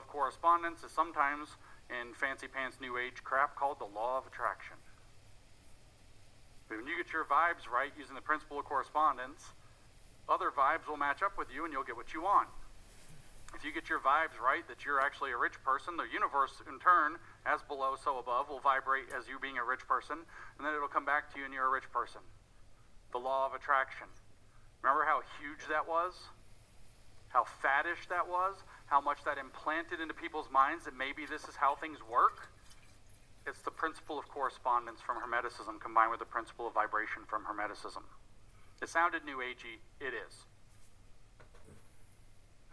correspondence is sometimes, in fancy pants New Age crap, called the law of attraction. When you get your vibes right using the principle of correspondence, other vibes will match up with you and you'll get what you want. If you get your vibes right that you're actually a rich person, the universe in turn, as below so above, will vibrate as you being a rich person, and then it'll come back to you and you're a rich person. The law of attraction. Remember how huge that was? How faddish that was? How much that implanted into people's minds that maybe this is how things work? It's the principle of correspondence from Hermeticism combined with the principle of vibration from Hermeticism. It sounded New Agey. It is.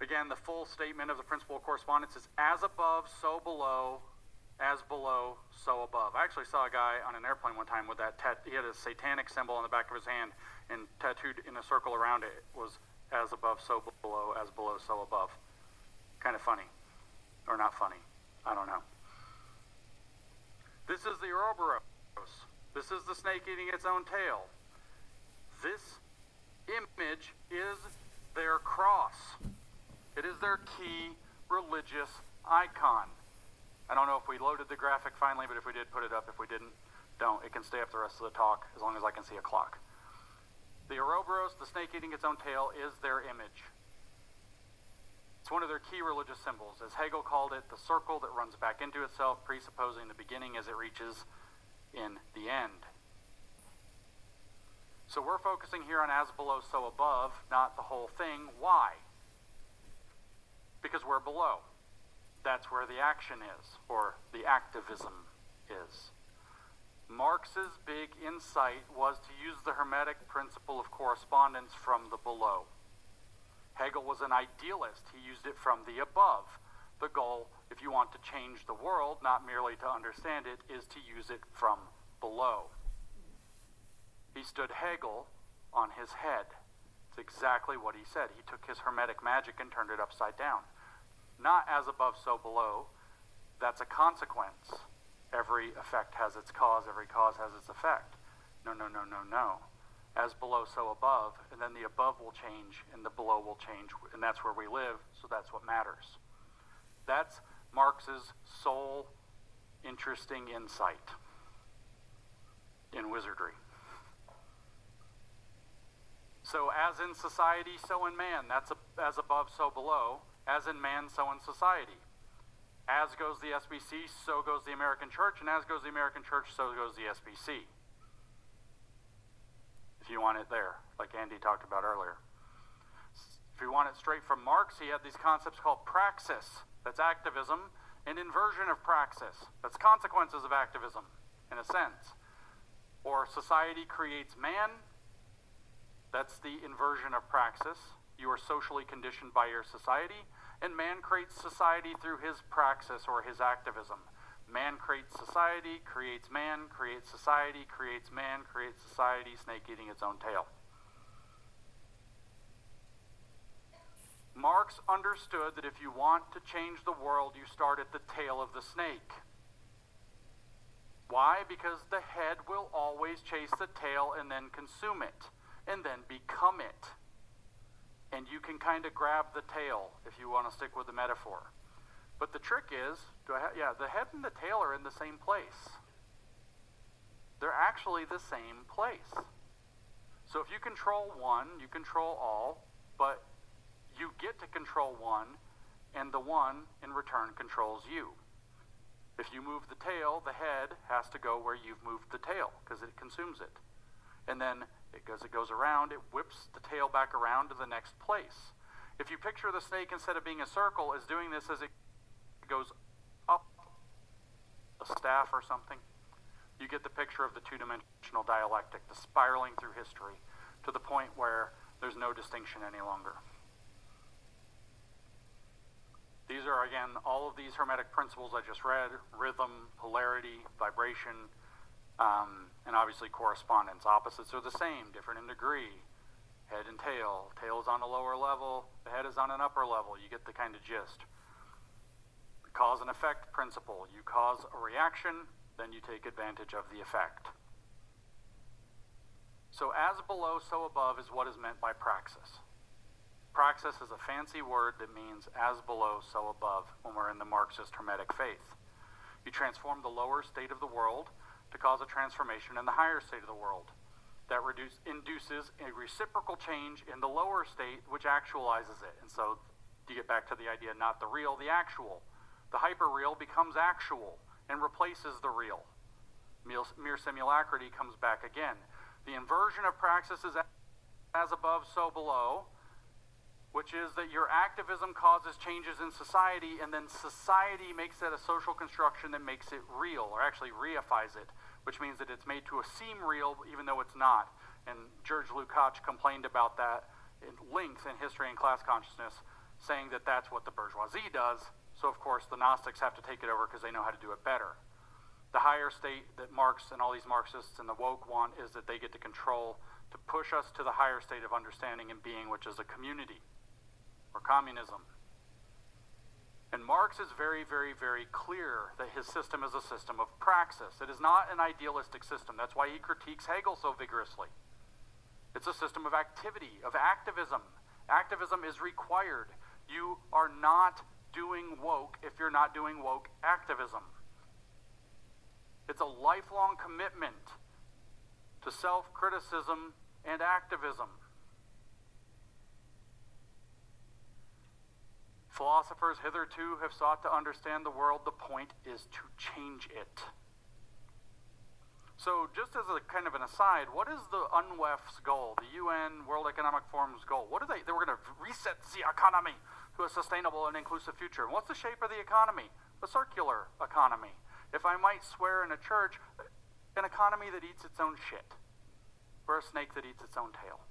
Again, the full statement of the principle of correspondence is as above, so below, as below, so above. I actually saw a guy on an airplane one time with that he had a satanic symbol on the back of his hand, and tattooed in a circle around it was as above, so below, as below, so above. Kind of funny. Or not funny. I don't know. This is the Ouroboros. This is the snake eating its own tail. This image is their cross. It is their key religious icon. I don't know if we loaded the graphic finally, but if we did, put it up. If we didn't, don't. It can stay up the rest of the talk as long as I can see a clock. The Ouroboros, the snake eating its own tail, is their image. It's one of their key religious symbols. As Hegel called it, the circle that runs back into itself, presupposing the beginning as it reaches in the end. So we're focusing here on as below, so above, not the whole thing. Why? Because we're below. That's where the action is, or the activism is. Marx's big insight was to use the Hermetic principle of correspondence from the below. Hegel was an idealist. He used it from the above. The goal, if you want to change the world, not merely to understand it, is to use it from below. He stood Hegel on his head. It's exactly what he said. He took his Hermetic magic and turned it upside down. Not as above, so below. That's a consequence. Every effect has its cause. Every cause has its effect. No. As below, so above. And then the above will change and the below will change. And that's where we live, so that's what matters. That's Marx's sole interesting insight in wizardry. So as in society, so in man. That's as above, so below. As in man, so in society. As goes the SBC, so goes the American Church, and as goes the American Church, so goes the SBC. If you want it there, like Andy talked about earlier. If you want it straight from Marx, he had these concepts called praxis, that's activism, and inversion of praxis, that's consequences of activism, in a sense. Or society creates man, that's the inversion of praxis. You are socially conditioned by your society, and man creates society through his praxis or his activism. Man creates society, creates man, creates society, creates man, creates society, snake eating its own tail. Marx understood that if you want to change the world, you start at the tail of the snake. Why? Because the head will always chase the tail and then consume it, and then become it. And you can kind of grab the tail if you want to stick with the metaphor. But the trick is, the head and the tail are in the same place. They're actually the same place. So if you control one, you control all, but you get to control one, and the one in return controls you. If you move the tail, the head has to go where you've moved the tail, because it consumes it. And then as it goes around, it whips the tail back around to the next place. If you picture the snake, instead of being a circle, is doing this as it goes up a staff or something, you get the picture of the two-dimensional dialectic, the spiraling through history to the point where there's no distinction any longer. These are, again, all of these Hermetic principles I just read: rhythm, polarity, vibration, and obviously correspondence. Opposites are the same, different in degree. Head and tail. Tail is on a lower level, the head is on an upper level. You get the kind of gist. The cause and effect principle. You cause a reaction, then you take advantage of the effect. So as below, so above is what is meant by praxis. Praxis is a fancy word that means as below, so above when we're in the Marxist Hermetic faith. You transform the lower state of the world to cause a transformation in the higher state of the world. That induces a reciprocal change in the lower state, which actualizes it. And so you get back to the idea, not the real, the actual. The hyper-real becomes actual and replaces the real. Mere simulacrity comes back again. The inversion of praxis is as above, so below, which is that your activism causes changes in society, and then society makes that a social construction that makes it real, or actually reifies it, which means that it's made to seem real even though it's not. And George Lukács complained about that in length in History and Class Consciousness, saying that that's what the bourgeoisie does. So of course the Gnostics have to take it over because they know how to do it better. The higher state that Marx and all these Marxists and the woke want is that they get to control, to push us to the higher state of understanding and being, which is a community, or communism. And Marx is very, very, very clear that his system is a system of praxis. It is not an idealistic system. That's why he critiques Hegel so vigorously. It's a system of activity, of activism. Activism is required. You are not doing woke if you're not doing woke activism. It's a lifelong commitment to self-criticism and activism. Philosophers hitherto have sought to understand the world. The point is to change it. So just as a kind of an aside, what is the UNWEF's goal, the UN World Economic Forum's goal? What are they? They were going to reset the economy to a sustainable and inclusive future. And what's the shape of the economy? A circular economy. If I might swear in a church, an economy that eats its own shit, or a snake that eats its own tail.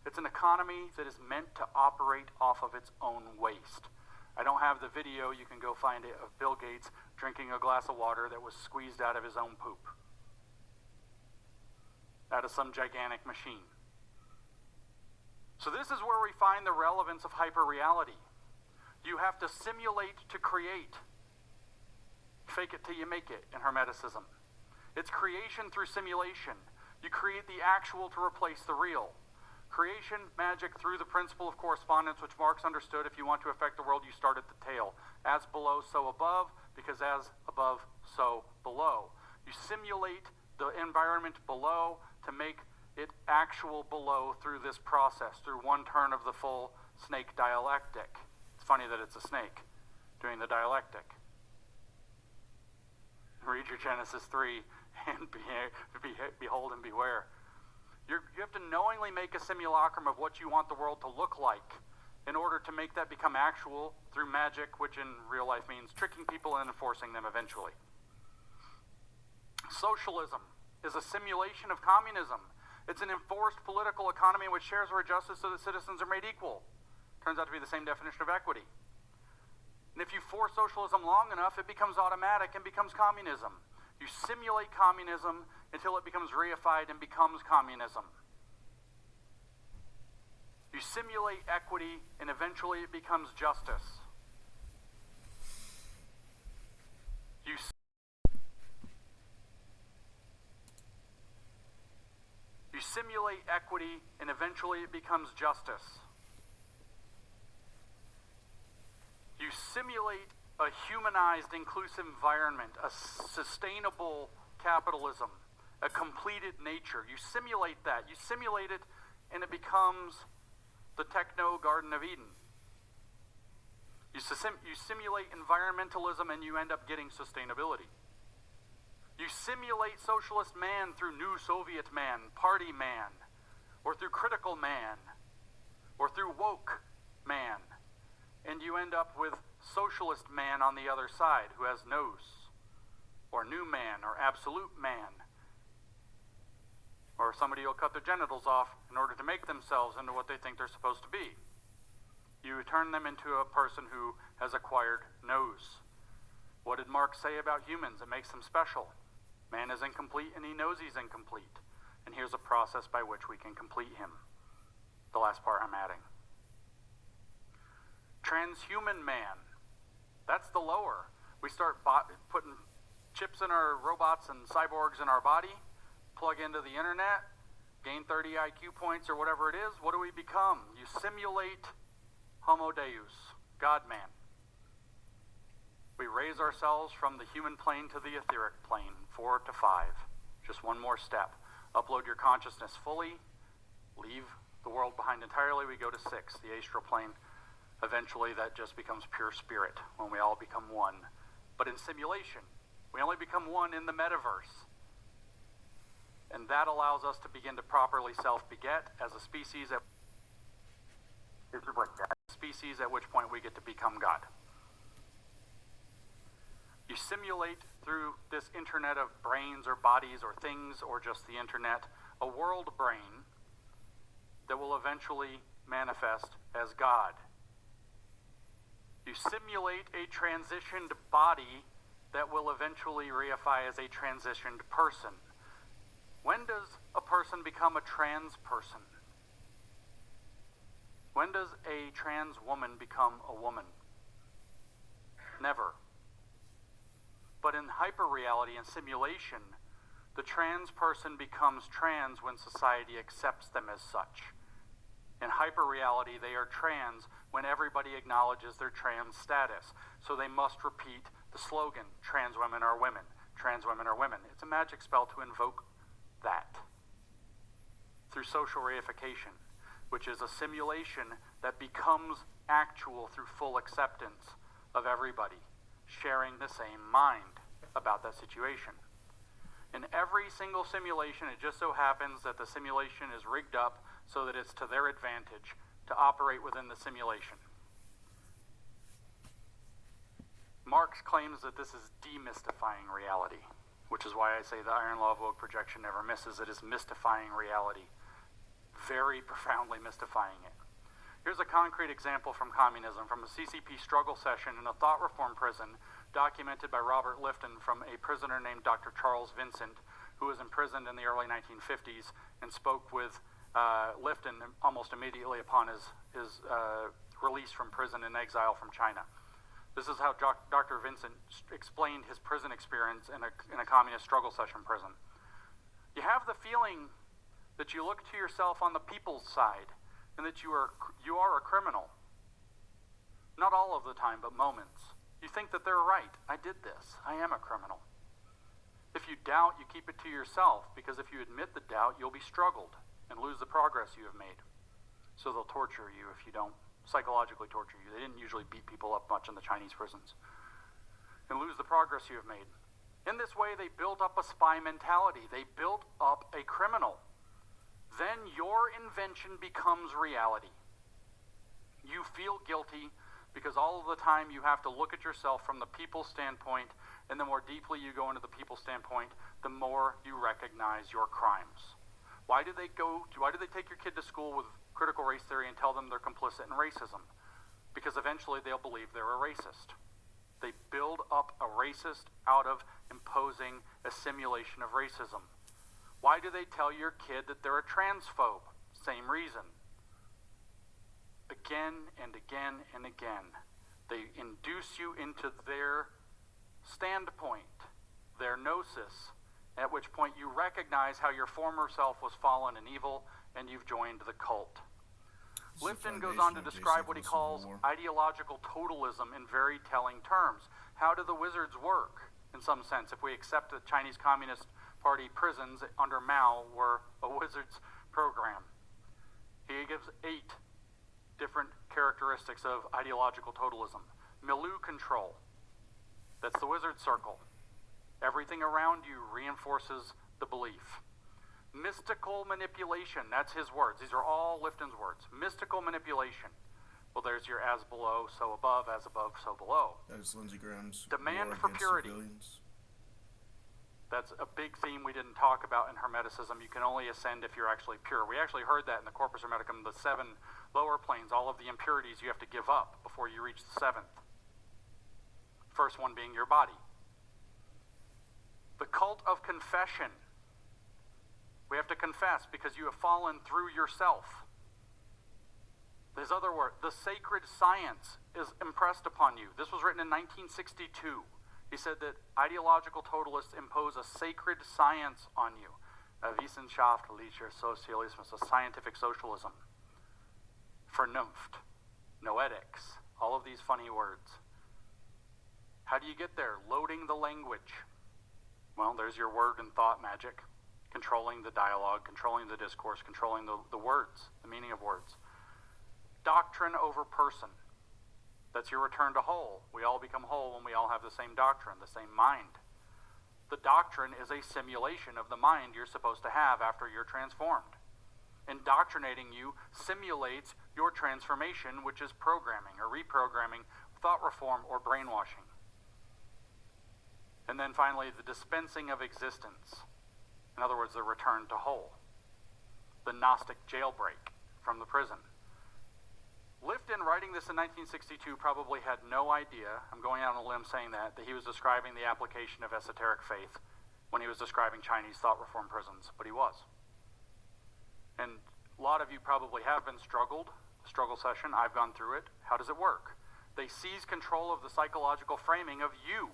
It's an economy that is meant to operate off of its own waste. I don't have the video, you can go find it, of Bill Gates drinking a glass of water that was squeezed out of his own poop. Out of some gigantic machine. So this is where we find the relevance of hyperreality. You have to simulate to create. Fake it till you make it in Hermeticism. It's creation through simulation. You create the actual to replace the real. Creation, magic through the principle of correspondence, which Marx understood. If you want to affect the world, you start at the tail. As below, so above, because as above, so below. You simulate the environment below to make it actual below through this process, through one turn of the full snake dialectic. It's funny that it's a snake doing the dialectic. Read your Genesis 3 and behold and beware. You have to knowingly make a simulacrum of what you want the world to look like in order to make that become actual through magic, which in real life means tricking people and enforcing them eventually. Socialism is a simulation of communism. It's an enforced political economy which shares our justice so that citizens are made equal. Turns out to be the same definition of equity. And if you force socialism long enough, it becomes automatic and becomes communism. You simulate communism until it becomes reified and becomes communism. You simulate equity and eventually it becomes justice. You simulate equity and eventually it becomes justice. You simulate a humanized, inclusive environment, a sustainable capitalism, a completed nature. You simulate that. You simulate it, and it becomes the techno Garden of Eden. You simulate environmentalism, and you end up getting sustainability. You simulate socialist man through new Soviet man, party man, or through critical man, or through woke man. And you end up with socialist man on the other side who has nous, or new man, or absolute man. Or somebody will cut their genitals off in order to make themselves into what they think they're supposed to be. You turn them into a person who has acquired nous. What did Marx say about humans? It makes them special. Man is incomplete and he knows he's incomplete. And here's a process by which we can complete him. The last part I'm adding. Transhuman man. That's the lower. We start putting chips in our robots and cyborgs in our body, plug into the internet, gain 30 IQ points or whatever it is, what do we become? You simulate Homo Deus, God-man. We raise ourselves from the human plane to the etheric plane, 4 to 5. Just one more step. Upload your consciousness fully, leave the world behind entirely, we go to 6, the astral plane. Eventually that just becomes pure spirit when we all become one. But in simulation, we only become one in the metaverse. And that allows us to begin to properly self-beget as a species at which point we get to become God. You simulate through this internet of brains or bodies or things or just the internet a world brain that will eventually manifest as God. You simulate a transitioned body that will eventually reify as a transitioned person. When does a person become a trans person? When does a trans woman become a woman? Never. But in hyperreality and simulation, the trans person becomes trans when society accepts them as such. In hyperreality, they are trans when everybody acknowledges their trans status. So they must repeat the slogan, trans women are women, trans women are women. It's a magic spell to invoke that through social reification, which is a simulation that becomes actual through full acceptance of everybody sharing the same mind about that situation. In every single simulation, it just so happens that the simulation is rigged up so that it's to their advantage to operate within the simulation. Marx claims that this is demystifying reality, which is why I say the iron law of woke projection never misses. It is mystifying reality, very profoundly mystifying it. Here's a concrete example from communism, from a CCP struggle session in a thought reform prison documented by Robert Lifton from a prisoner named Dr. Charles Vincent, who was imprisoned in the early 1950s and spoke with Lifton almost immediately upon his release from prison and exile from China. This is how Dr. Vincent explained his prison experience in a communist struggle session prison. You have the feeling that you look to yourself on the people's side and that you are a criminal. Not all of the time, but moments. You think that they're right. I did this. I am a criminal. If you doubt, you keep it to yourself, because if you admit the doubt, you'll be struggled and lose the progress you have made. So they'll torture you if you don't, psychologically torture you. They didn't usually beat people up much in the Chinese prisons. And lose the progress you have made. In this way, they built up a spy mentality. They built up a criminal. Then your invention becomes reality. You feel guilty because all of the time you have to look at yourself from the people's standpoint, and the more deeply you go into the people's standpoint, the more you recognize your crimes. Why do they take your kid to school with critical race theory and tell them they're complicit in racism? Because eventually they'll believe they're a racist. They build up a racist out of imposing a simulation of racism. Why do they tell your kid that they're a transphobe? Same reason. Again and again and again, they induce you into their standpoint, their gnosis, at which point you recognize how your former self was fallen and evil, and you've joined the cult. Lifton goes on to describe what he calls ideological totalism in very telling terms. How do the wizards work, in some sense, if we accept that Chinese Communist Party prisons under Mao were a wizard's program? He gives 8 different characteristics of ideological totalism. Milieu control. That's the wizard circle. Everything around you reinforces the belief. Mystical manipulation. That's his words. These are all Lifton's words. Mystical manipulation. Well, there's your as below, so above, as above, so below. That is Lindsay Graham's demand for purity. Civilians. That's a big theme we didn't talk about in Hermeticism. You can only ascend if you're actually pure. We actually heard that in the Corpus Hermeticum, the 7 lower planes, all of the impurities you have to give up before you reach the 7th. First one being your body. The cult of confession. We have to confess because you have fallen through yourself. There's other word. The sacred science is impressed upon you. This was written in 1962. He said that ideological totalists impose a sacred science on you. Wissenschaftlicher Sozialismus, a scientific socialism. Vernunft, noetics, all of these funny words. How do you get there? Loading the language. Well, there's your word and thought magic. Controlling the dialogue, controlling the discourse, controlling the words, the meaning of words. Doctrine over person. That's your return to whole. We all become whole when we all have the same doctrine, the same mind. The doctrine is a simulation of the mind you're supposed to have after you're transformed. Indoctrinating you simulates your transformation, which is programming or reprogramming, thought reform, or brainwashing. And then finally, the dispensing of existence. In other words, the return to whole. The Gnostic jailbreak from the prison. Lifton, writing this in 1962, probably had no idea, I'm going out on a limb saying that he was describing the application of esoteric faith when he was describing Chinese thought reform prisons, but he was. And a lot of you probably have been struggle session. I've gone through it. How does it work? They seize control of the psychological framing of you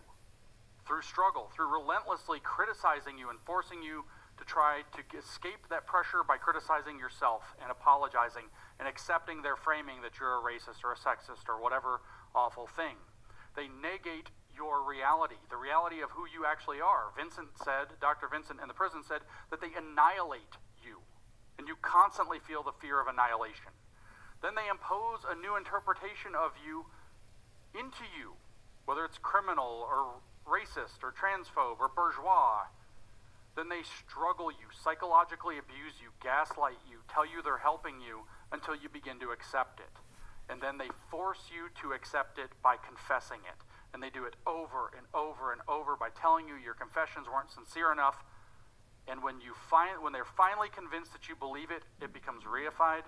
through struggle, through relentlessly criticizing you and forcing you to try to escape that pressure by criticizing yourself and apologizing and accepting their framing that you're a racist or a sexist or whatever awful thing. They negate your reality, the reality of who you actually are. Dr. Vincent in the prison said that they annihilate you, and you constantly feel the fear of annihilation. Then they impose a new interpretation of you into you, whether it's criminal or racist or transphobe or bourgeois. Then they struggle you, psychologically abuse you, gaslight you, tell you they're helping you until you begin to accept it. And then they force you to accept it by confessing it. And they do it over and over and over by telling you your confessions weren't sincere enough. And when they're finally convinced that you believe it, it becomes reified.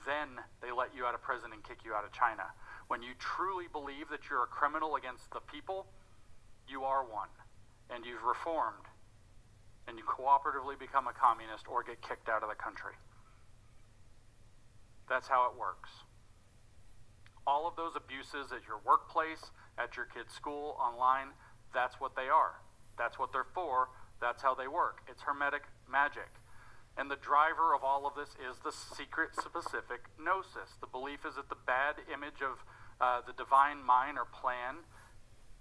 Then they let you out of prison and kick you out of China. When you truly believe that you're a criminal against the people, you are one. And you've reformed. And you cooperatively become a communist or get kicked out of the country. That's how it works. All of those abuses at your workplace, at your kid's school, online, that's what they are. That's what they're for. That's how they work. It's hermetic magic. And the driver of all of this is the secret specific gnosis. The belief is that the bad image of the divine mind or plan,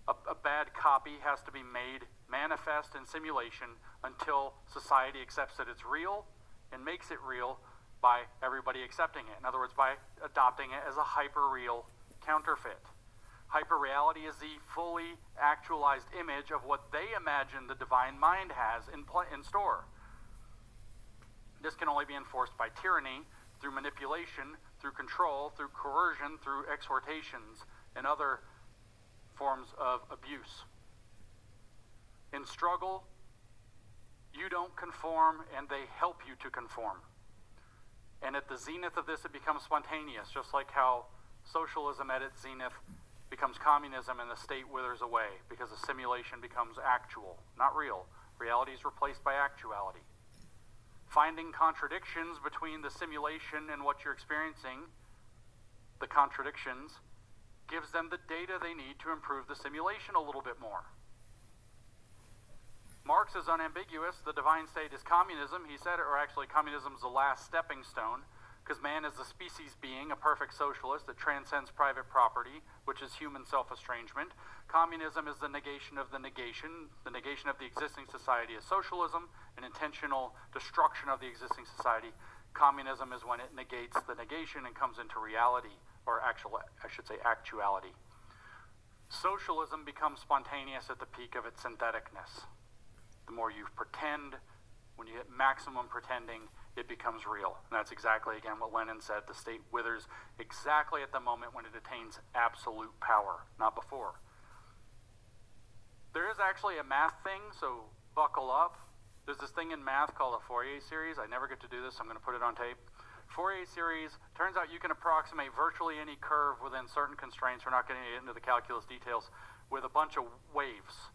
a bad copy has to be made manifest in simulation until society accepts that it's real and makes it real by everybody accepting it. In other words, by adopting it as a hyper-real counterfeit. Hyper-reality is the fully actualized image of what they imagine the divine mind has in store. This can only be enforced by tyranny, through manipulation, through control, through coercion, through exhortations, and other forms of abuse. In struggle, you don't conform and they help you to conform. And at the zenith of this, it becomes spontaneous, just like how socialism at its zenith becomes communism and the state withers away because the simulation becomes actual, not real. Reality is replaced by actuality. Finding contradictions between the simulation and what you're experiencing, the contradictions, gives them the data they need to improve the simulation a little bit more. Marx is unambiguous. The divine state is communism. He said it, or actually communism is the last stepping stone, because man is the species being, a perfect socialist that transcends private property, which is human self-estrangement. Communism is the negation of the negation. The negation of the existing society is socialism, an intentional destruction of the existing society. Communism is when it negates the negation and comes into reality, or actuality. Socialism becomes spontaneous at the peak of its syntheticness. The more you pretend, when you hit maximum pretending, it becomes real. And that's exactly, again, what Lenin said. The state withers exactly at the moment when it attains absolute power, not before. There is actually a math thing, so buckle up. There's this thing in math called a Fourier series. I never get to do this, so I'm going to put it on tape. Fourier series, turns out you can approximate virtually any curve within certain constraints. We're not getting into the calculus details, with a bunch of waves.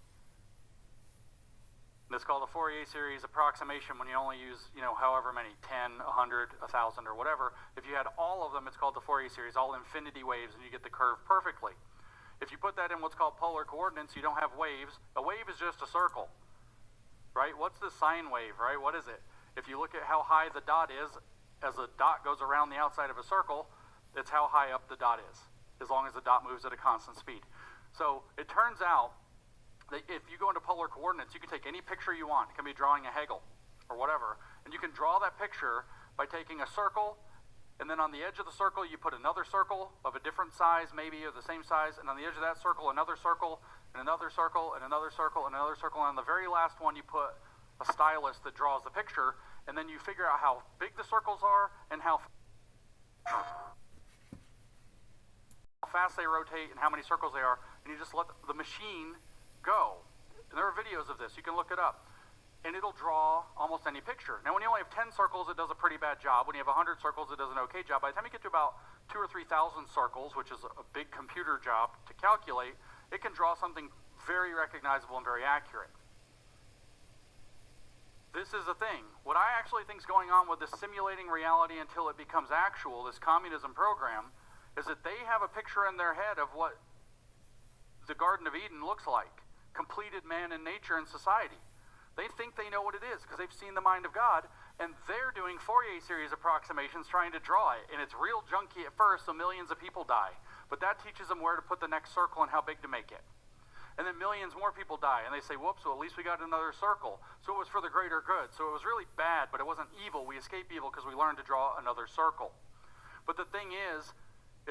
It's called a Fourier series approximation when you only use, however many, 10, 100, 1,000, or whatever. If you had all of them, it's called the Fourier series, all infinity waves, and you get the curve perfectly. If you put that in what's called polar coordinates, you don't have waves. A wave is just a circle, right? What's the sine wave, right? What is it? If you look at how high the dot is, as a dot goes around the outside of a circle, it's how high up the dot is, as long as the dot moves at a constant speed. So it turns out that if you go into polar coordinates, you can take any picture you want. It can be drawing a Hegel or whatever, and you can draw that picture by taking a circle, and then on the edge of the circle you put another circle of a different size maybe, or the same size, and on the edge of that circle another circle, and another circle, and another circle, and another circle, and on the very last one you put a stylus that draws the picture, and then you figure out how big the circles are and how fast they rotate and how many circles they are, and you just let the machine go. And there are videos of this, you can look it up, and it'll draw almost any picture. Now when you only have 10 circles, it does a pretty bad job. When you have 100 circles, it does an okay job. By the time you get to about 2,000 or 3,000 circles, which is a big computer job to calculate, it can draw something very recognizable and very accurate. This is the thing. What I actually think is going on with this simulating reality until it becomes actual, this communism program, is that they have a picture in their head of what the Garden of Eden looks like. Completed man in nature and society. They think they know what it is because they've seen the mind of God, and they're doing Fourier series approximations trying to draw it. And it's real junky at first, so millions of people die. But that teaches them where to put the next circle and how big to make it. And then millions more people die, and they say, whoops, well, at least we got another circle. So it was for the greater good. So it was really bad, but it wasn't evil. We escaped evil because we learned to draw another circle. But the thing is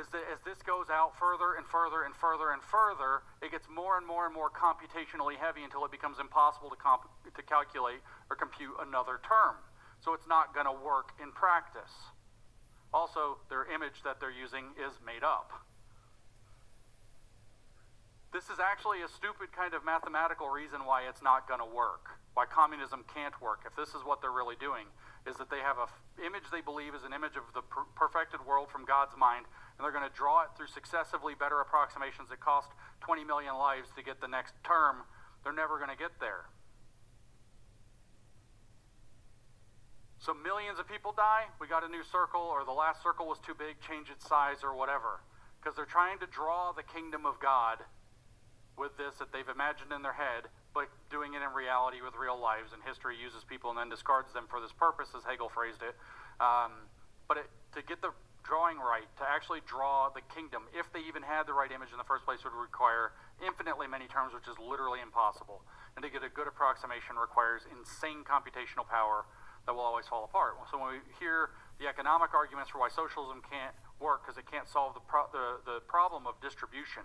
that as this goes out further and further and further and further, it gets more and more and more computationally heavy until it becomes impossible to calculate or compute another term. So it's not going to work in practice. Also, their image that they're using is made up. This is actually a stupid kind of mathematical reason why it's not going to work, why communism can't work, if this is what they're really doing, is that they have an image they believe is an image of the perfected world from God's mind, and they're going to draw it through successively better approximations that cost 20 million lives to get the next term. They're never going to get there. So millions of people die, we got a new circle, or the last circle was too big, change its size or whatever, because they're trying to draw the kingdom of God with this that they've imagined in their head, but doing it in reality with real lives, and history uses people and then discards them for this purpose, as Hegel phrased it. To get the drawing right, to actually draw the kingdom, if they even had the right image in the first place, would require infinitely many terms, which is literally impossible. And to get a good approximation requires insane computational power that will always fall apart. So when we hear the economic arguments for why socialism can't work, because it can't solve the problem of distribution,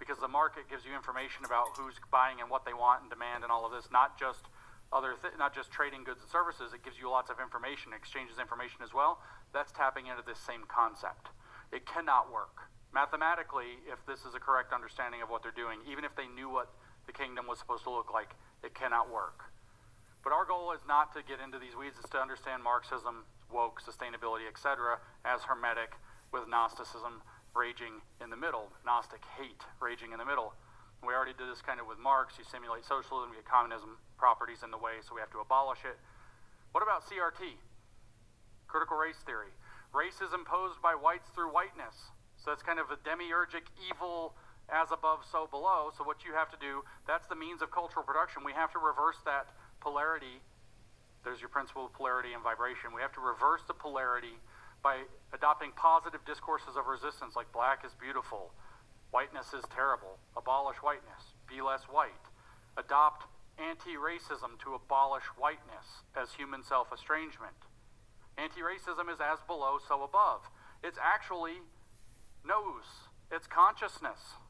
because the market gives you information about who's buying and what they want and demand and all of this, not just not just trading goods and services. It gives you lots of information, exchanges information as well. That's tapping into this same concept. It cannot work. Mathematically, if this is a correct understanding of what they're doing, even if they knew what the kingdom was supposed to look like, it cannot work. But our goal is not to get into these weeds, it's to understand Marxism, woke, sustainability, etc., as hermetic, with Gnosticism raging in the middle, Gnostic hate raging in the middle. We already did this kind of with Marx. You simulate socialism, you get communism properties in the way, so we have to abolish it. What about CRT? Critical race theory. Race is imposed by whites through whiteness. So that's kind of a demiurgic evil, as above, so below. So what you have to do, that's the means of cultural production. We have to reverse that polarity. There's your principle of polarity and vibration. We have to reverse the polarity by adopting positive discourses of resistance, like black is beautiful, whiteness is terrible, abolish whiteness, be less white. Adopt anti-racism to abolish whiteness as human self-estrangement. Anti-racism is as below, so above. It's actually knows, it's consciousness.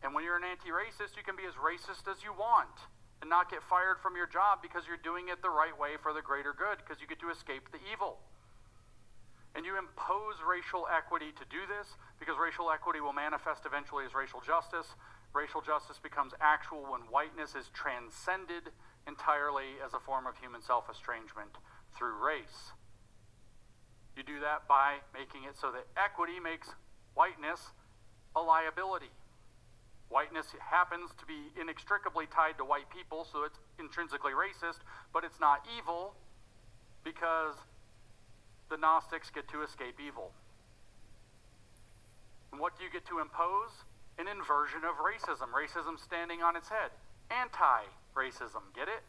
And when you're an anti-racist, you can be as racist as you want and not get fired from your job because you're doing it the right way for the greater good, because you get to escape the evil. And you impose racial equity to do this, because racial equity will manifest eventually as racial justice. Racial justice becomes actual when whiteness is transcended entirely as a form of human self-estrangement through race. You do that by making it so that equity makes whiteness a liability. Whiteness happens to be inextricably tied to white people, so it's intrinsically racist, but it's not evil because the Gnostics get to escape evil. And what do you get to impose? An inversion of racism. Racism standing on its head. Anti-racism. Get it?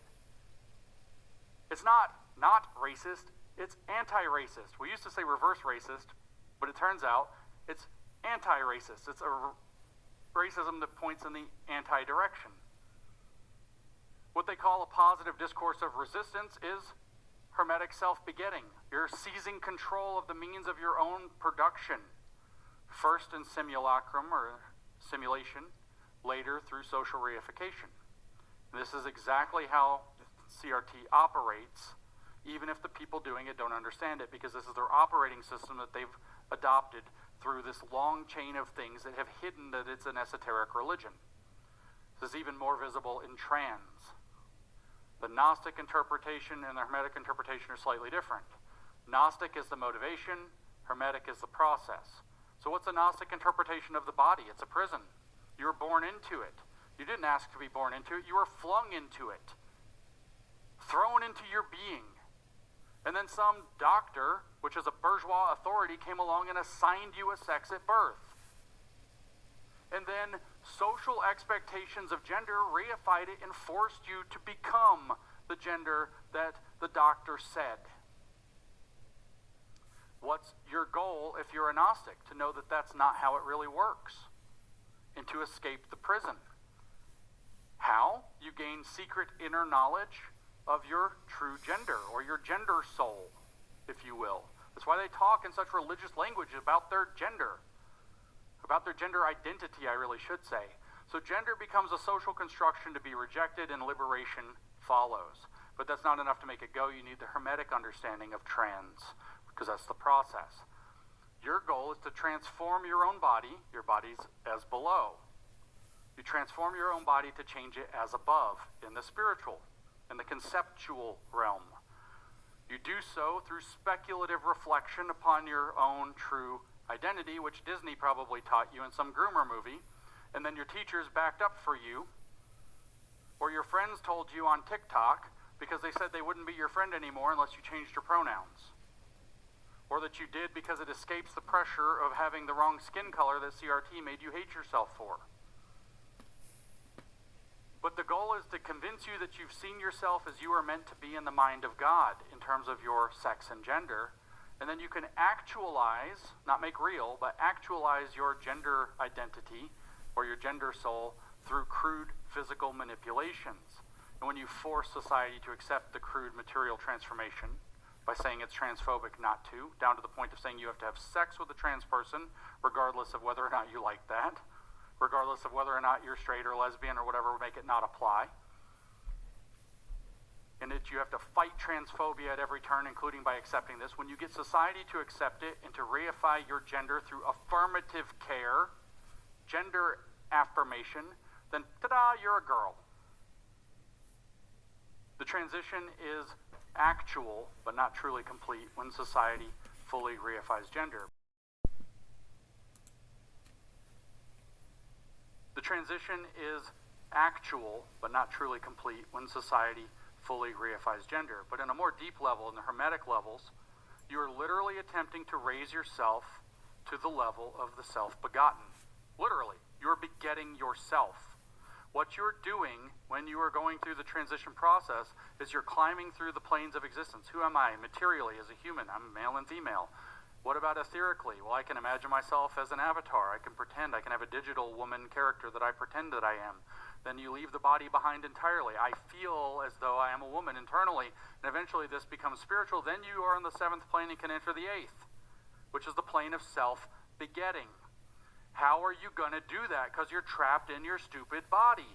It's not racist, it's anti-racist. We used to say reverse racist, but it turns out it's anti-racist. It's a racism that points in the anti-direction. What they call a positive discourse of resistance is hermetic self-begetting. You're seizing control of the means of your own production, first in simulacrum or simulation, later through social reification. This is exactly how CRT operates, even if the people doing it don't understand it, because this is their operating system that they've adopted through this long chain of things that have hidden that it's an esoteric religion. This is even more visible in trans. The Gnostic interpretation and the Hermetic interpretation are slightly different. Gnostic is the motivation, Hermetic is the process. So what's a Gnostic interpretation of the body? It's a prison. You were born into it. You didn't ask to be born into it, you were flung into it. Thrown into your being. And then some doctor, which is a bourgeois authority, came along and assigned you a sex at birth. And then social expectations of gender reified it and forced you to become the gender that the doctor said. What's your goal if you're a Gnostic? To know that that's not how it really works, and to escape the prison. How? You gain secret inner knowledge of your true gender, or your gender soul, if you will. That's why they talk in such religious language about their gender identity, I really should say. So gender becomes a social construction to be rejected, and liberation follows. But that's not enough to make it go. You need the Hermetic understanding of trans, because that's the process. Your goal is to transform your own body. Your body's as below. You transform your own body to change it as above, in the spiritual, in the conceptual realm. You do so through speculative reflection upon your own true identity, which Disney probably taught you in some groomer movie, and then your teachers backed up for you, or your friends told you on TikTok because they said they wouldn't be your friend anymore unless you changed your pronouns, or that you did because it escapes the pressure of having the wrong skin color that CRT made you hate yourself for. But the goal is to convince you that you've seen yourself as you are meant to be in the mind of God in terms of your sex and gender, and then you can actualize, not make real, but actualize your gender identity or your gender soul through crude physical manipulations. And when you force society to accept the crude material transformation by saying it's transphobic not to, down to the point of saying you have to have sex with a trans person, regardless of whether or not you like that, regardless of whether or not you're straight or lesbian or whatever would make it not apply. And that you have to fight transphobia at every turn, including by accepting this. When you get society to accept it and to reify your gender through affirmative care, gender affirmation, then ta-da, you're a girl. The transition is actual, but not truly complete, when society fully reifies gender. The transition is actual, but not truly complete, when society fully reifies gender. But in a more deep level, in the Hermetic levels, you are literally attempting to raise yourself to the level of the self-begotten. Literally, you are begetting yourself. What you're doing when you are going through the transition process is you're climbing through the planes of existence. Who am I materially as a human? I'm male and female. What about etherically? Well, I can imagine myself as an avatar. I can pretend. I can have a digital woman character that I pretend that I am. Then you leave the body behind entirely. I feel as though I am a woman internally, and eventually this becomes spiritual. Then you are on the 7th plane and can enter the 8th, which is the plane of self-begetting. How are you going to do that? Because you're trapped in your stupid body.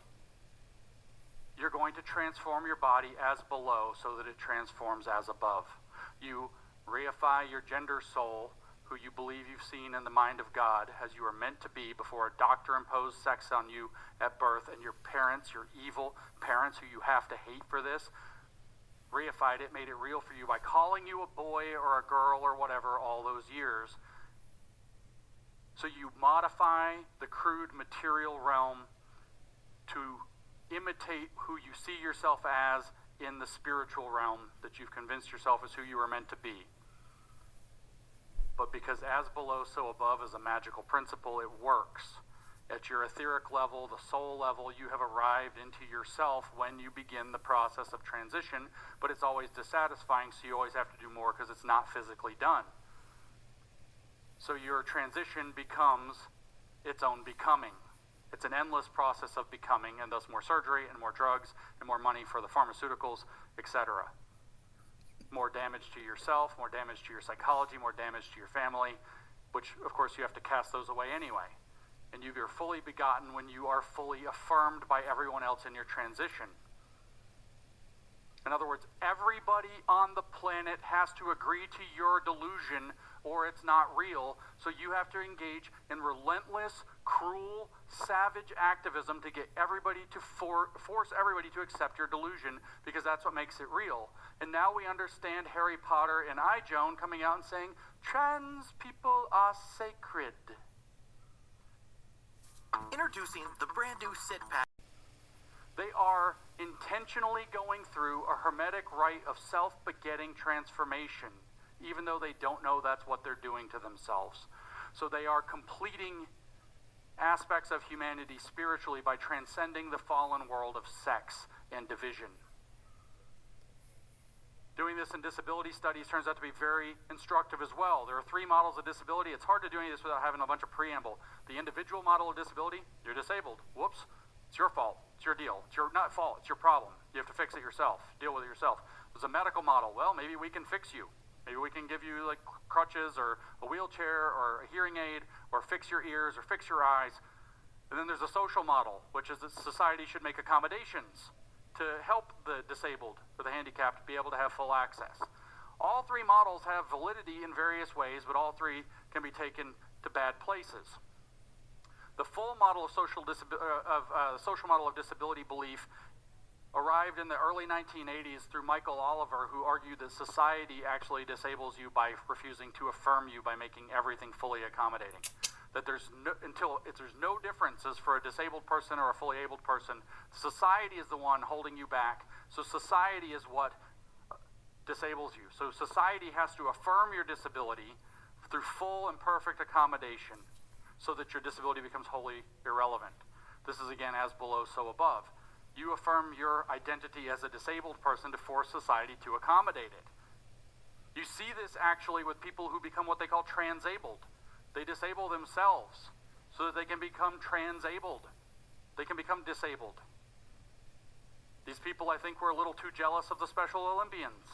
You're going to transform your body as below so that it transforms as above. You reify your gender soul, who you believe you've seen in the mind of God as you are meant to be before a doctor imposed sex on you at birth, and your parents, your evil parents who you have to hate for this, reified it, made it real for you by calling you a boy or a girl or whatever all those years. So you modify the crude material realm to imitate who you see yourself as in the spiritual realm that you've convinced yourself is who you are meant to be. But because as below, so above is a magical principle, it works. As At your etheric level, the soul level, you have arrived into yourself when you begin the process of transition, but it's always dissatisfying, so you always have to do more because it's not physically done. So your transition becomes its own becoming. It's an endless process of becoming, and thus more surgery and more drugs and more money for the pharmaceuticals, etc. More damage to yourself, more damage to your psychology, more damage to your family, which of course you have to cast those away anyway. And you are fully begotten when you are fully affirmed by everyone else in your transition. In other words, everybody on the planet has to agree to your delusion or it's not real, so you have to engage in relentless, cruel, savage activism to get everybody to force everybody to accept your delusion, because that's what makes it real. And now we understand Harry Potter and I, Joan, coming out and saying, trans people are sacred. Introducing the brand new Sid Pack. They are intentionally going through a hermetic rite of self-begetting transformation, even though they don't know that's what they're doing to themselves. So they are completing aspects of humanity spiritually by transcending the fallen world of sex and division. Doing this in disability studies turns out to be very instructive as well. There are 3 models of disability. It's hard to do any of this without having a bunch of preamble. The individual model of disability, you're disabled. Whoops, it's your fault. It's your deal. It's your not fault, it's your problem. You have to fix it yourself. Deal with it yourself. There's a medical model. Well, maybe we can fix you. Maybe we can give you like crutches or a wheelchair or a hearing aid or fix your ears or fix your eyes. And then there's a social model, which is that society should make accommodations to help the disabled or the handicapped be able to have full access. All 3 models have validity in various ways, but all 3 can be taken to bad places. The full model of social model of disability belief arrived in the early 1980s through Michael Oliver, who argued that society actually disables you by refusing to affirm you by making everything fully accommodating. That there's no differences for a disabled person or a fully abled person. Society is the one holding you back. So society is what disables you. So society has to affirm your disability through full and perfect accommodation so that your disability becomes wholly irrelevant. This is again as below, so above. You affirm your identity as a disabled person to force society to accommodate it. You see this actually with people who become what they call transabled. They disable themselves so that they can become transabled. They can become disabled. These people, I think, were a little too jealous of the Special Olympians.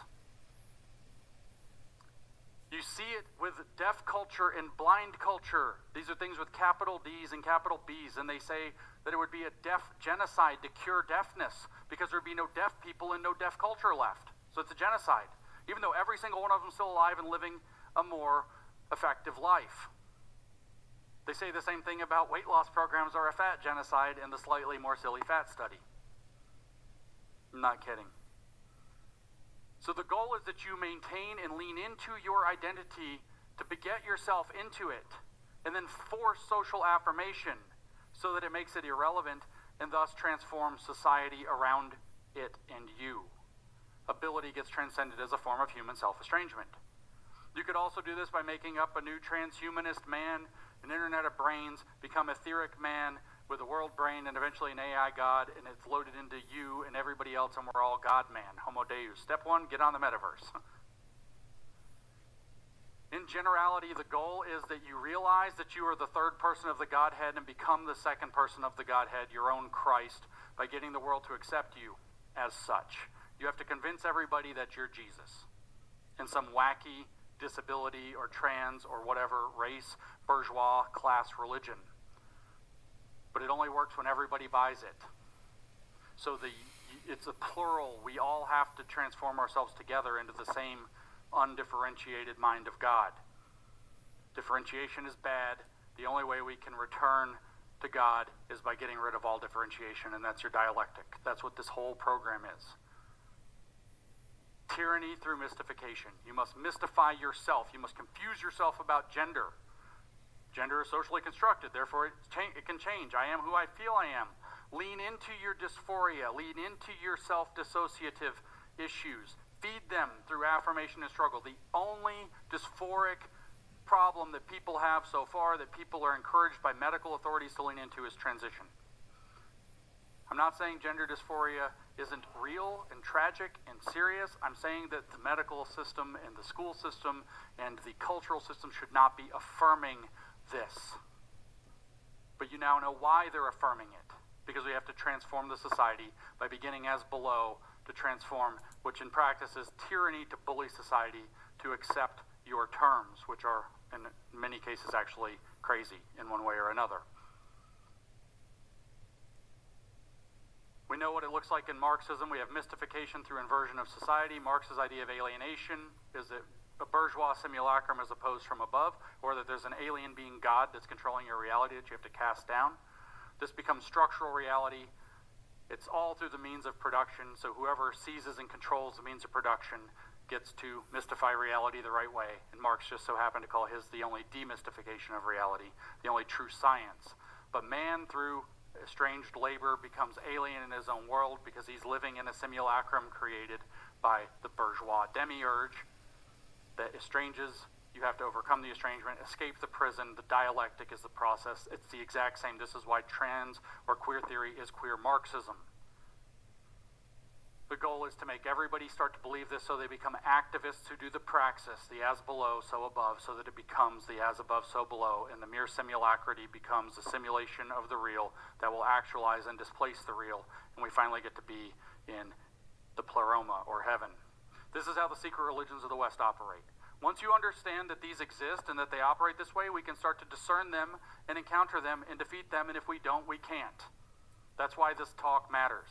You see it with deaf culture and blind culture. These are things with capital D's and capital B's, and they say that it would be a deaf genocide to cure deafness because there would be no deaf people and no deaf culture left. So it's a genocide, even though every single one of them is still alive and living a more effective life. They say the same thing about weight loss programs are a fat genocide in the slightly more silly fat study. I'm not kidding. So the goal is that you maintain and lean into your identity to beget yourself into it, and then force social affirmation so that it makes it irrelevant and thus transforms society around it and you. Ability gets transcended as a form of human self-estrangement. You could also do this by making up a new transhumanist man, an internet of brains, become etheric man with a world brain and eventually an AI God, and it's loaded into you and everybody else, and we're all God-man, Homo Deus. Step 1, get on the metaverse. In generality, the goal is that you realize that you are the third person of the Godhead and become the second person of the Godhead, your own Christ, by getting the world to accept you as such. You have to convince everybody that you're Jesus in some wacky disability or trans or whatever race, bourgeois, class, religion. But it only works when everybody buys it. So it's a plural. We all have to transform ourselves together into the same undifferentiated mind of God. Differentiation is bad. The only way we can return to God is by getting rid of all differentiation, and that's your dialectic. That's what this whole program is. Tyranny through mystification. You must mystify yourself. You must confuse yourself about gender. Gender is socially constructed, therefore it can change. I am who I feel I am. Lean into your dysphoria. Lean into your self-dissociative issues. Feed them through affirmation and struggle. The only dysphoric problem that people have so far, that people are encouraged by medical authorities to lean into, is transition. I'm not saying gender dysphoria isn't real and tragic and serious. I'm saying that the medical system and the school system and the cultural system should not be affirming this. But you now know why they're affirming it. Because we have to transform the society by beginning as below to transform, which in practice is tyranny to bully society to accept your terms, which are in many cases actually crazy in one way or another. We know what it looks like in Marxism. We have mystification through inversion of society. Marx's idea of alienation is that a bourgeois simulacrum is opposed from above, or that there's an alien being God that's controlling your reality that you have to cast down. This becomes structural reality. It's all through the means of production, so whoever seizes and controls the means of production gets to mystify reality the right way. And Marx just so happened to call his the only demystification of reality, the only true science. But man, through estranged labor, becomes alien in his own world because he's living in a simulacrum created by the bourgeois demiurge that estranges. You have to overcome the estrangement, escape the prison. The dialectic is the process. It's the exact same. This is why trans or queer theory is queer Marxism. The goal is to make everybody start to believe this so they become activists who do the praxis, the as below, so above, so that it becomes the as above, so below, and the mere simulacrity becomes a simulation of the real that will actualize and displace the real, and we finally get to be in the pleroma, or heaven. This is how the secret religions of the West operate. Once you understand that these exist and that they operate this way, we can start to discern them and encounter them and defeat them, and if we don't, we can't. That's why this talk matters.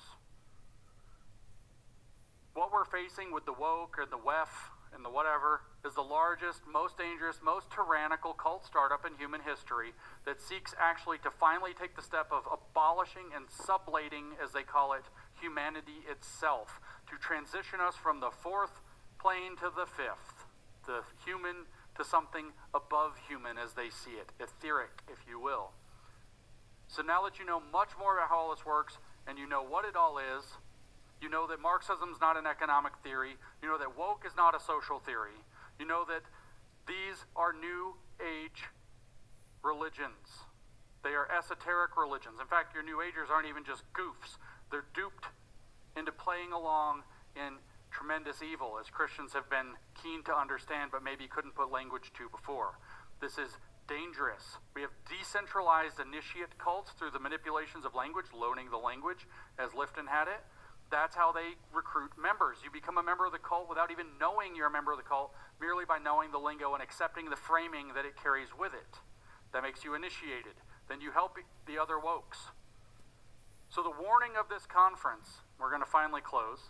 What we're facing with the woke or the WEF and the whatever is the largest, most dangerous, most tyrannical cult startup in human history that seeks actually to finally take the step of abolishing and sublating, as they call it, humanity itself, to transition us from the fourth plane to the fifth, the human to something above human as they see it, etheric, if you will. So now that you know much more about how all this works, and you know what it all is, you know that Marxism is not an economic theory, you know that woke is not a social theory, you know that these are new age religions. They are esoteric religions. In fact, your new agers aren't even just goofs. They're duped into playing along in tremendous evil, as Christians have been keen to understand but maybe couldn't put language to before. This is dangerous. We have decentralized initiate cults through the manipulations of language, loaning the language, as Lifton had it. That's how they recruit members. You become a member of the cult without even knowing you're a member of the cult, merely by knowing the lingo and accepting the framing that it carries with it. That makes you initiated. Then you help the other wokes. So the warning of this conference, we're going to finally close.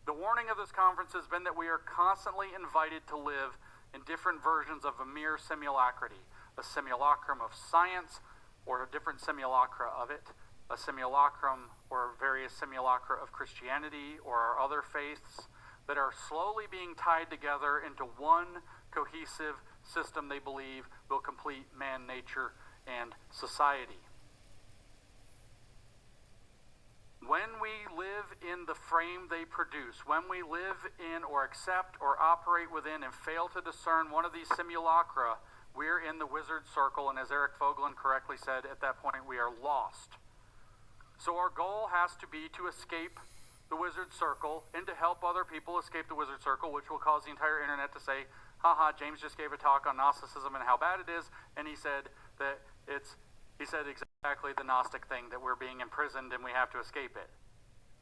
The warning of this conference has been that we are constantly invited to live in different versions of a mere simulacrity. A simulacrum of science, or a different simulacra of it. A simulacrum or various simulacra of Christianity or our other faiths that are slowly being tied together into one cohesive system they believe will complete man, nature, and society. When we live in the frame they produce, when we live in or accept or operate within and fail to discern one of these simulacra, we're in the wizard circle, and as Eric Vogelin correctly said, at that point we are lost. So our goal has to be to escape the wizard circle and to help other people escape the wizard circle, which will cause the entire internet to say, haha, James just gave a talk on Gnosticism and how bad it is, and he said that he said exactly the Gnostic thing, that we're being imprisoned and we have to escape it.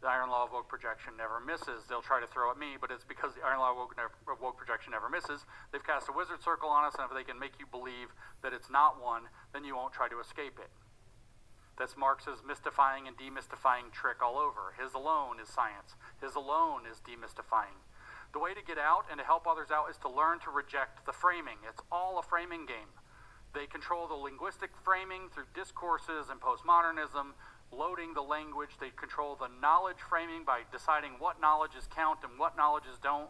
The iron law of woke projection never misses. They'll try to throw at me, but it's because the iron law of woke projection never misses. They've cast a wizard circle on us, and if they can make you believe that it's not one, then you won't try to escape it. That's Marx's mystifying and demystifying trick all over. His alone is science. His alone is demystifying. The way to get out and to help others out is to learn to reject the framing. It's all a framing game. They control the linguistic framing through discourses and postmodernism, loading the language. They control the knowledge framing by deciding what knowledges count and what knowledges don't,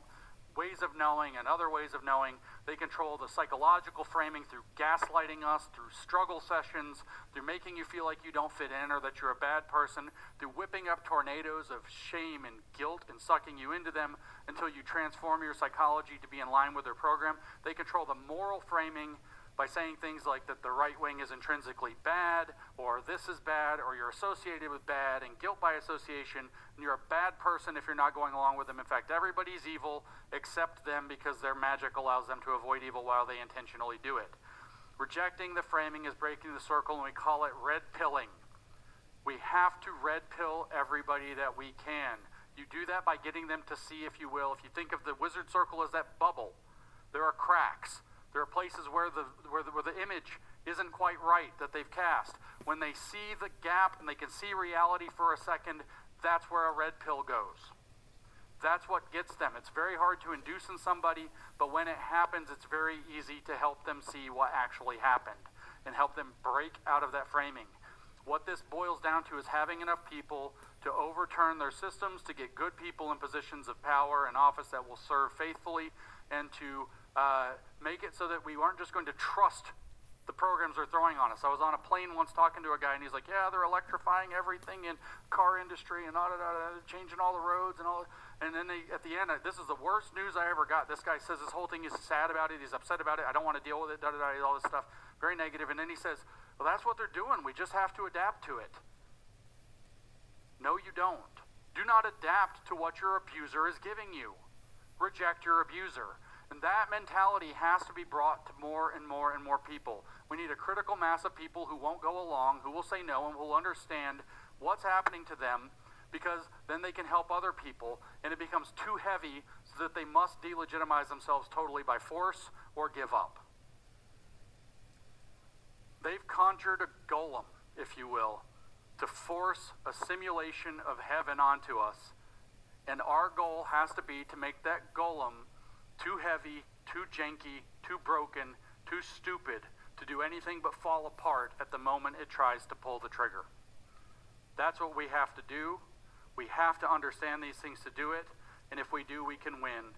ways of knowing and other ways of knowing. They control the psychological framing through gaslighting us, through struggle sessions, through making you feel like you don't fit in or that you're a bad person, through whipping up tornadoes of shame and guilt and sucking you into them until you transform your psychology to be in line with their program. They control the moral framing by saying things like that the right wing is intrinsically bad, or this is bad, or you're associated with bad, and guilt by association, and you're a bad person if you're not going along with them. In fact, everybody's evil except them because their magic allows them to avoid evil while they intentionally do it. Rejecting the framing is breaking the circle, and we call it red pilling. We have to red pill everybody that we can. You do that by getting them to see, if you will, if you think of the wizard circle as that bubble, there are cracks. There are places where the image isn't quite right that they've cast. When they see the gap and they can see reality for a second, that's where a red pill goes. That's what gets them. It's very hard to induce in somebody, but when it happens, it's very easy to help them see what actually happened and help them break out of that framing. What this boils down to is having enough people to overturn their systems, to get good people in positions of power and office that will serve faithfully, and to make it so that we aren't just going to trust the programs they're throwing on us. I was on a plane once talking to a guy, and he's like, yeah, they're electrifying everything in car industry and changing all the roads and all. And then at the end, this is the worst news I ever got. This guy says his whole thing is sad about it. He's upset about it. I don't want to deal with it, all this stuff. Very negative. And then he says, well, that's what they're doing. We just have to adapt to it. No, you don't. Do not adapt to what your abuser is giving you. Reject your abuser. And that mentality has to be brought to more and more and more people. We need a critical mass of people who won't go along, who will say no, and will understand what's happening to them, because then they can help other people, and it becomes too heavy so that they must delegitimize themselves totally by force or give up. They've conjured a golem, if you will, to force a simulation of heaven onto us, and our goal has to be to make that golem too heavy, too janky, too broken, too stupid to do anything but fall apart at the moment it tries to pull the trigger. That's what we have to do. We have to understand these things to do it, and if we do, we can win.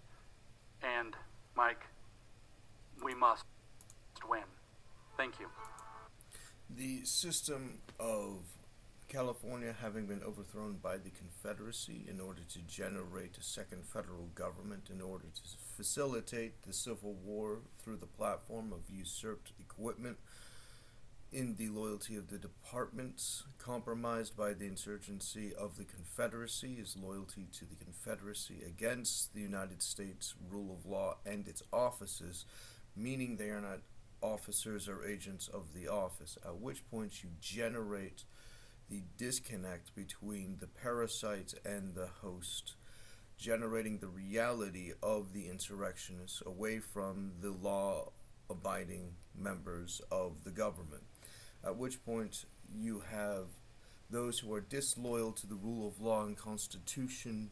And, Mike, we must win. Thank you. The system of California having been overthrown by the Confederacy in order to generate a second federal government in order to facilitate the Civil War through the platform of usurped equipment in the loyalty of the departments, compromised by the insurgency of the Confederacy, is loyalty to the Confederacy against the United States rule of law and its offices, meaning they are not officers or agents of the office, at which point you generate the disconnect between the parasites and the host, generating the reality of the insurrectionists away from the law-abiding members of the government, at which point you have those who are disloyal to the rule of law and constitution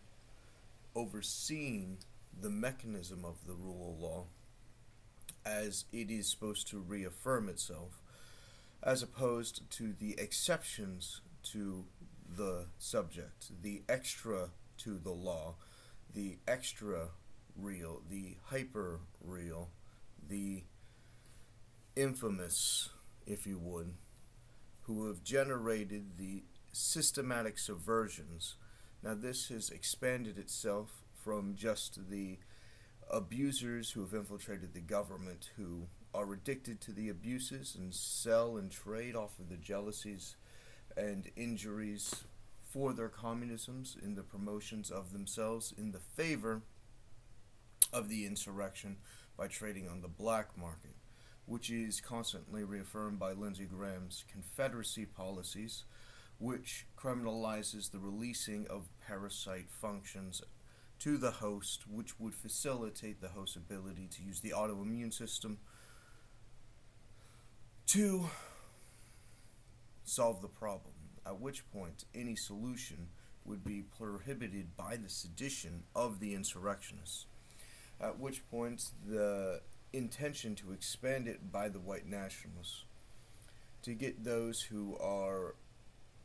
overseeing the mechanism of the rule of law as it is supposed to reaffirm itself, as opposed to the exceptions to the subject, the extra to the law, the extra real, the hyper real, the infamous, if you would, who have generated the systematic subversions. Now this has expanded itself from just the abusers who have infiltrated the government, who are addicted to the abuses and sell and trade off of the jealousies and injuries for their communisms in the promotions of themselves in the favor of the insurrection by trading on the black market, which is constantly reaffirmed by Lindsay Graham's Confederacy policies, which criminalizes the releasing of parasite functions to the host, which would facilitate the host's ability to use the autoimmune system to solve the problem, at which point any solution would be prohibited by the sedition of the insurrectionists, at which point the intention to expand it by the white nationalists to get those who are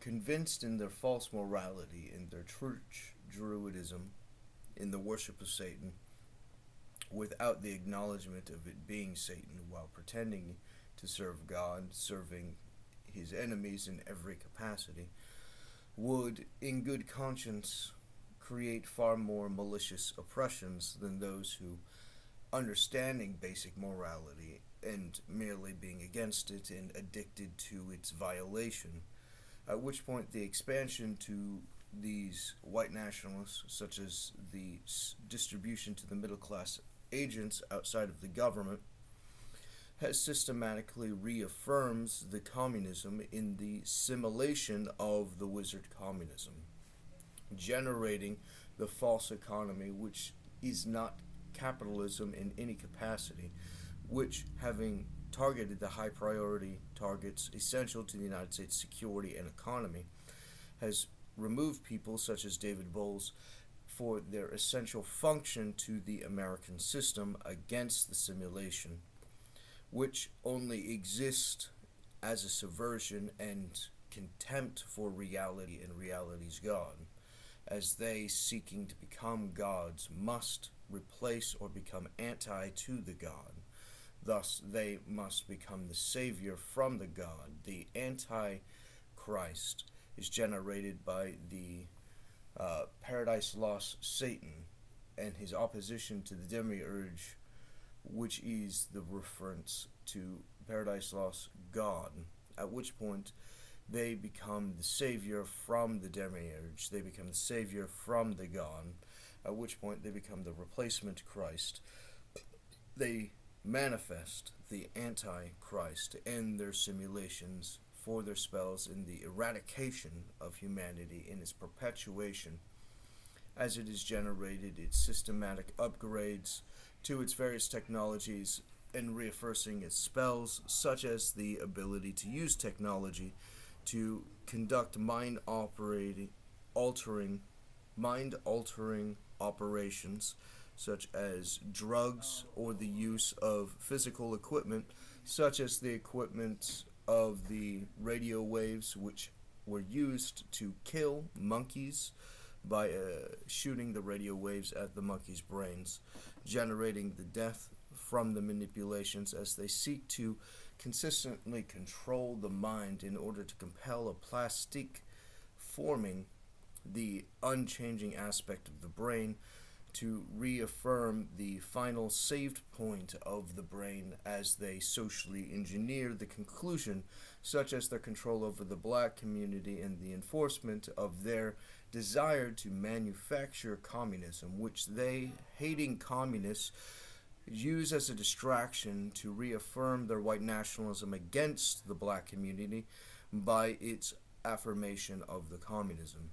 convinced in their false morality, in their church druidism, in the worship of Satan, without the acknowledgement of it being Satan, while pretending to serve God, serving his enemies in every capacity, would, in good conscience, create far more malicious oppressions than those who, understanding basic morality and merely being against it and addicted to its violation, at which point the expansion to these white nationalists, such as the distribution to the middle class agents outside of the government, has systematically reaffirms the communism in the simulation of the wizard communism, generating the false economy, which is not capitalism in any capacity, which, having targeted the high priority targets essential to the United States security and economy, has removed people such as David Bowles for their essential function to the American system against the simulation, which only exist as a subversion and contempt for reality and reality's God, as they, seeking to become gods, must replace or become anti to the God. Thus, they must become the savior from the God. The Antichrist is generated by the Paradise Lost Satan and his opposition to the Demiurge, which is the reference to Paradise Lost God, at which point they become the savior from the Demiurge, they become the savior from the God, at which point they become the replacement Christ. They manifest the Antichrist in their simulations for their spells in the eradication of humanity in its perpetuation, as it is generated its systematic upgrades to its various technologies and reaffirming its spells, such as the ability to use technology to conduct mind-altering operations, such as drugs or the use of physical equipment, such as the equipment of the radio waves, which were used to kill monkeys by shooting the radio waves at the monkeys' brains, generating the death from the manipulations as they seek to consistently control the mind in order to compel a plastic forming the unchanging aspect of the brain to reaffirm the final saved point of the brain as they socially engineer the conclusion, such as their control over the black community and the enforcement of their desire to manufacture communism, which they, hating communists, use as a distraction to reaffirm their white nationalism against the black community by its affirmation of the communism,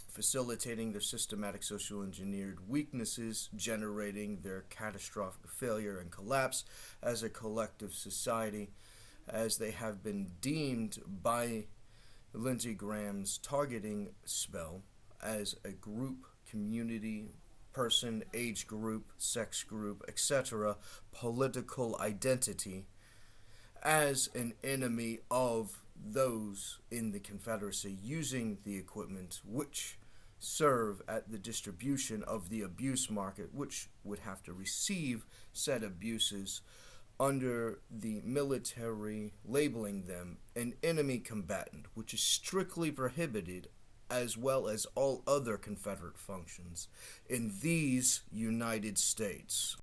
facilitating their systematic social engineered weaknesses, generating their catastrophic failure and collapse as a collective society, as they have been deemed by Lindsey Graham's targeting spell as a group, community, person, age group, sex group, etc., political identity, as an enemy of those in the Confederacy, using the equipment which serve at the distribution of the abuse market, which would have to receive said abuses under the military labeling them an enemy combatant, which is strictly prohibited, as well as all other Confederate functions in these United States.